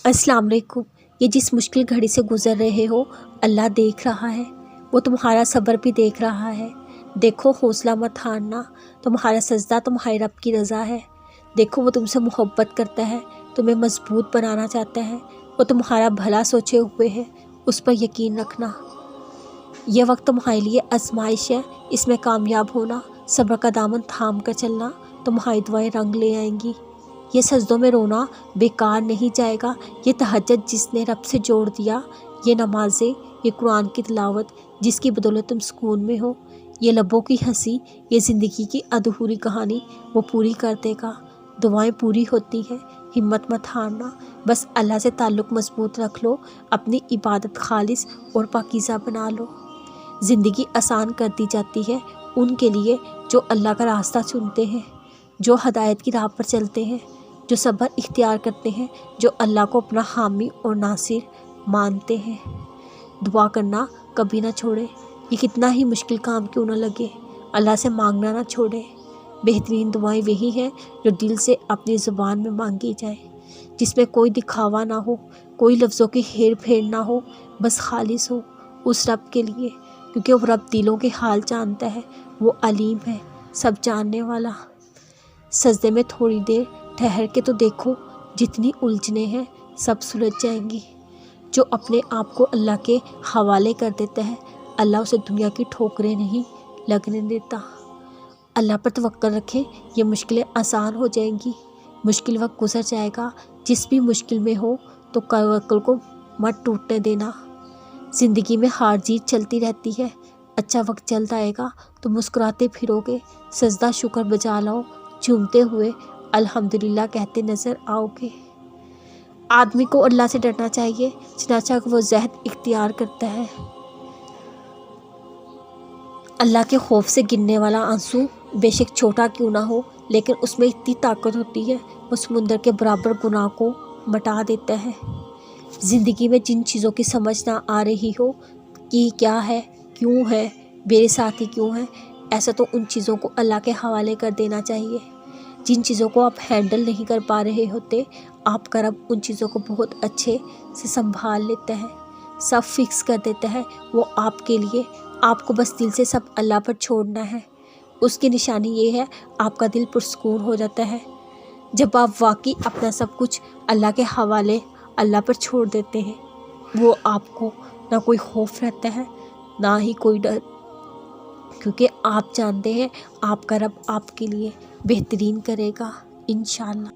अस्सलाम वालेकुम। ये जिस मुश्किल घड़ी से गुज़र रहे हो, अल्लाह देख रहा है। वो तुम्हारा सब्र भी देख रहा है। देखो, हौसला मत हारना। तुम्हारा सजदा तुम्हारे रब की रज़ा है। देखो, वो तुमसे मोहब्बत करता है, तुम्हें मजबूत बनाना चाहता है। वो तुम्हारा भला सोचे हुए है, उस पर यकीन रखना। यह वक्त तुम्हारे लिए आजमाइश है, इसमें कामयाब होना। सब्र का दामन थाम कर चलना, तुम्हारी दुआएं रंग ले आएंगी। ये सजदों में रोना बेकार नहीं जाएगा। ये तहज्जुद जिसने रब से जोड़ दिया, ये नमाज़ें, ये कुरान की तिलावत जिसकी बदौलत तुम सुकून में हो, ये लबों की हंसी, ये ज़िंदगी की अधूरी कहानी वो पूरी कर देगा। दुआएं पूरी होती हैं, हिम्मत मत हारना। बस अल्लाह से ताल्लुक़ मजबूत रख लो, अपनी इबादत खालिस और पाकीज़ा बना लो। ज़िंदगी आसान कर दी जाती है उनके लिए जो अल्लाह का रास्ता चुनते हैं, जो हदायत की राह पर चलते हैं, जो सब्र इख्तियार करते हैं, जो अल्लाह को अपना हामी और नासिर मानते हैं। दुआ करना कभी ना छोड़े, ये कितना ही मुश्किल काम क्यों ना लगे। अल्लाह से मांगना ना छोड़े। बेहतरीन दुआएं वही हैं जो दिल से अपनी ज़ुबान में मांगी जाए, जिसमें कोई दिखावा ना हो, कोई लफ्ज़ों की हेर फेर ना हो, बस खालिस हो उस रब के लिए, क्योंकि वो रब दिलों के हाल जानता है। वो अलीम है, सब जानने वाला। सजदे में थोड़ी देर ठहर के तो देखो, जितनी उलझने हैं सब सुलझ जाएंगी। जो अपने आप को अल्लाह के हवाले कर देता है, अल्लाह उसे दुनिया की ठोकरें नहीं लगने देता। अल्लाह पर तवक्कल रखें, ये मुश्किलें आसान हो जाएंगी। मुश्किल वक्त गुजर जाएगा। जिस भी मुश्किल में हो तो तवक्कुल को मत टूटने देना। ज़िंदगी में हार जीत चलती रहती है, अच्छा वक्त जल्द आएगा तो मुस्कुराते फिरोगे। सजदा शुक्र बजा लाओ, झूमते हुए अल्हम्दुलिल्लाह कहते नज़र आओगे। आदमी को अल्लाह से डरना चाहिए, चनाचा वो जहद इख्तियार करता है। अल्लाह के खौफ से गिरने वाला आंसू बेशक छोटा क्यों ना हो, लेकिन उसमें इतनी ताकत होती है, वो समुंदर के बराबर गुनाह को मिटा देता है। ज़िंदगी में जिन चीज़ों की समझ ना आ रही हो कि क्या है, क्यों है, मेरे साथ ही क्यों है, ऐसा तो उन चीज़ों को अल्लाह के हवाले कर देना चाहिए। जिन चीज़ों को आप हैंडल नहीं कर पा रहे होते, आपका रब उन चीज़ों को बहुत अच्छे से संभाल लेता है, सब फिक्स कर देता है वो आपके लिए। आपको बस दिल से सब अल्लाह पर छोड़ना है। उसकी निशानी ये है, आपका दिल पुरसुकून हो जाता है जब आप वाकई अपना सब कुछ अल्लाह के हवाले अल्लाह पर छोड़ देते हैं। वो आपको ना कोई खौफ रहता है, ना ही कोई डर, क्योंकि आप जानते हैं आपका रब आपके लिए बेहतरीन करेगा इंशाअल्लाह।